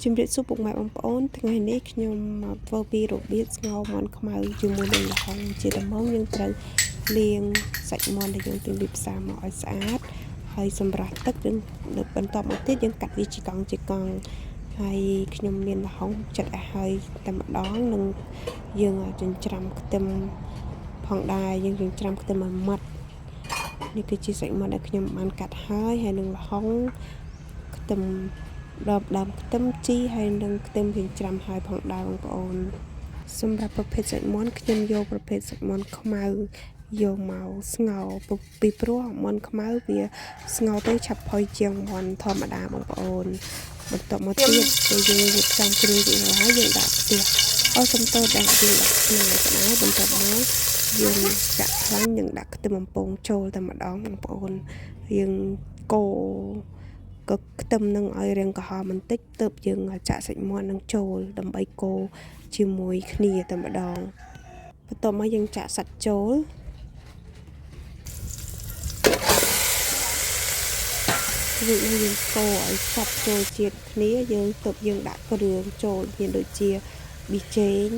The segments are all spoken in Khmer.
ជំរាបសួរពុកម៉ែបងប្អូនថ្ងៃនេះខ្ញុំមកធ្វើពីរបៀបស្ងោរមាន់ខ្មៅជាមួយនឹងល្ហុងជាដំបូងយើងត្រូវលាងសាច់មាន់ដែលយើងទិញពីផ្សារមកឲ្យស្អាតហើយសម្រាប់ទឹកយើងបន្ទាប់មកទៀតយើងកាត់វាជាកង់ហើយខ្ញុំមានល្ហុងចិត្តឲ្យហើយតែម្ដងនឹងយើងចិញ្ច្រាំខ្ទឹមផងដែរយើងចិញ្ច្រាំខ្ទឹមឲ្យម៉ត់នេះគឺជាសាច់មាន់ដែលខ្ញុំបានកាត់ហើយនឹងល្ហុងខ្ទឹមដើមខ្ទឹមជីហើយនឹងខ្ទឹមចិញ្ច្រាំហើយផងដែរបងប្អូនសម្រាប់ប្រភេទសាច់មាន់ខ្ញុំយកប្រភេទសាច់មាន់ខ្មៅយកមកស្ងោរពីព្រោះមាន់ខ្មៅវាស្ងោរទៅឆាប់ផុយជាងមាន់ធម្មតាបងប្អូនបន្ទាប់មកទៀតពេលយើងរៀបចំគ្រឿងរួចហើយយើងដាក់ខ្ទះអស់សំទោសដែលយើងដាក់ខ្ទះស្អាតបន្ទាប់មកយើងចាក់ខ្លាញ់និងដាក់ខ្ទឹមបំពងចូលតែម្ដងបងប្អូនយើងកូរក៏ខ្ទឹមនឹងឲ្យរាងក្រហមបន្តិចទើបយើងចាក់សាច់មាន់នឹងចូលដើម្បីកូរជាមួយគ្នាតែម្ដងបន្ទាប់មកយើងចាក់សាច់ចូលរួចមកយើងកូរឲ្យសព្វចូលជាតិគ្នាយើងទើបយើងដាក់គ្រឿងចូលមានដូចជាប៊ីចេង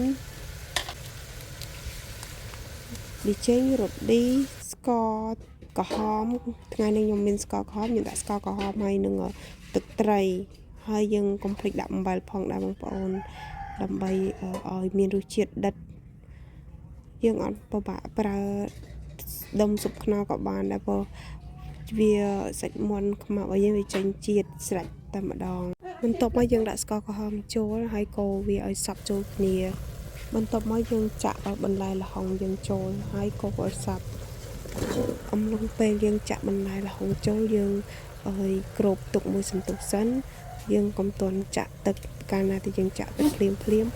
រ៉ូឌីស្ករក្រហមថ្ងៃនេះខ្ញុំមានស្ករក្រហមខ្ញុំដាក់ស្ករក្រហមហើយនឹងទឹកត្រីហើយយើងកុំភ្លេចដាក់អំបិលផងដែរបងប្អូនដើម្បីឲ្យមានរសជាតិដិតយើងអត់ពិបាកប្រើដុំស៊ុបខ្នុរក៏បានដែរព្រោះវាសាច់មាន់ខ្មៅឲ្យយើងវាចេញជាតិស្រាច់តែម្ដងបន្ទាប់មកយើងដាក់ស្ករក្រហមចូលហើយកូរវាឲ្យសព្វចូលគ្នាបន្ទាប់មកយើងចាក់បន្លែល្ហុងយើងចូលហើយកូរឲ្យសព្វអំឡុងពេលយើងចាក់បន្លែល្ហុងចូលយើងឲ្យគ្របទុកមួយសន្ទុះសិនយើងកុំទាន់ចាក់ទឹកកាលណាដែលយើងចាក់ទឹកភ្លាម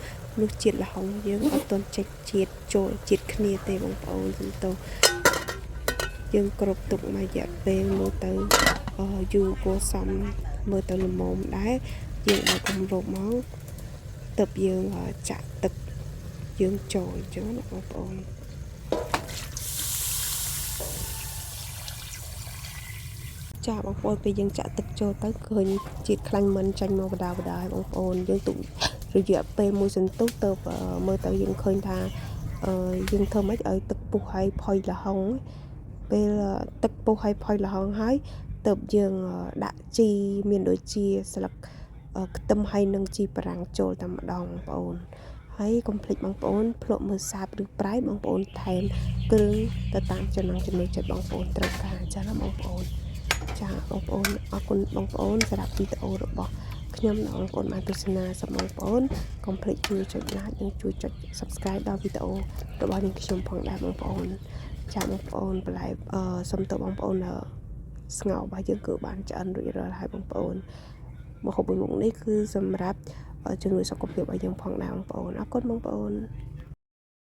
នោះជាតិល្ហុងយើងអត់ទាន់ចេញជាតិចូលជាតិគ្នាទេបងប្អូនសន្ទុះយើងគ្របទុកមួយរយៈពេលមើលទៅយូរគួរសមមើលទៅល្មមដែរយើងដាក់គម្របមកទើបយើងចាក់ទឹកយើងចូលអញ្ចឹងណាបងប្អូនចាបងប្អូនពេលយើងចាក់ទឹកចូលទៅឃើញជាតិខ្លាញ់មិនចាញ់មកបដាហើយបងប្អូនយើងទុករយៈពេលមួយសន្ទុះទៅមើលទៅយើងឃើញថាយើងធ្វើម៉េចឲ្យទឹកពុះហើយផុយល្ហុងពេលទឹកពុះហើយផុយល្ហុងហើយទៅយើងដាក់ជីមានដូចជាស្លឹកខ្ទឹមហើយនឹងជីបារាំងចូលតែម្ដងបងប្អូនហើយកុំភ្លេចបងប្អូនភ្លក់មើលសាបឬប្រៃបងប្អូនថែមគ្រឿងទៅតាមចំណង់ចំណូលចិត្តបងប្អូនត្រូវការចា៎ណាបងប្អូនចាបងប្អូនអរគុណបងប្អូនសម្រាប់វីដេអូរបស់ខ្ញុំបងប្អូនបានទស្សនាសូមបងប្អូនកុំភ្លេចជួយចុច like និងជួយចុច subscribe ដល់វីដេអូរបស់នាងខ្ញុំផងដែរបងប្អូនចាបងប្អូនបន្លែសូមទោសបងប្អូនស្ងោររបស់យើងគឺបានឆ្អិនរួចរាល់ហើយបងប្អូនមកហូបមួយមុខនេះគឺសម្រាប់ជំនួយសុខភាពឲ្យយើងផងដែរបងប្អូនអរគុណបងប្អូន